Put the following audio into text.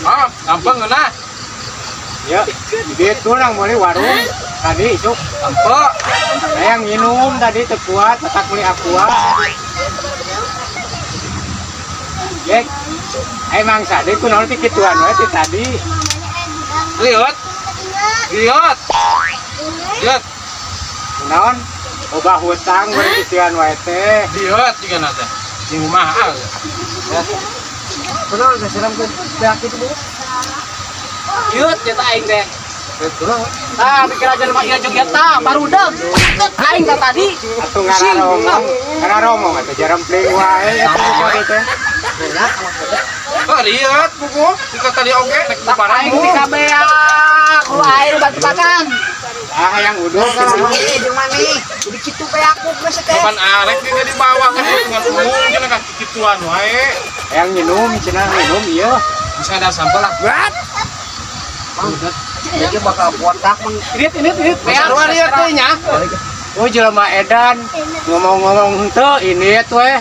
Oh, gampang nah. Ya, itu nang mulai warung tadi isuk Empok. saya yang minum tadi tekuat tetap beli aqua. Yek, emang sade ku naon ti kituan we ti tadi. Lihat. Lihat. Lihat. Naon? Obah hutang bari kituan we teh. Lihat juga nanti. Di mahal. Ya. Benar geus siram ke beak itu Bu. Yut, kita aing teh. Betul. Nah, pikir aja rumah iya joget tah, barudak. Aing teh tadi. Atuh ngararomong atuh jarempling wae atuh kode teh. Oh, lihat buku. Kita tadi oke nek barang. Aing di kabea. Ku air bantu makan. Ah yang uduk Jeung mana? Udah kitu kayak aku geus teh. Kapan arek dia dibawa kan dengan umum cenah ka kituan wae. yang minum cenah minum ieu. Bisa ada sampel lah. Berat. Jadi bakal botak mun. Ini. Sarua lieu teh nya. Oh jelema edan ngomong-ngomong henteu ini we.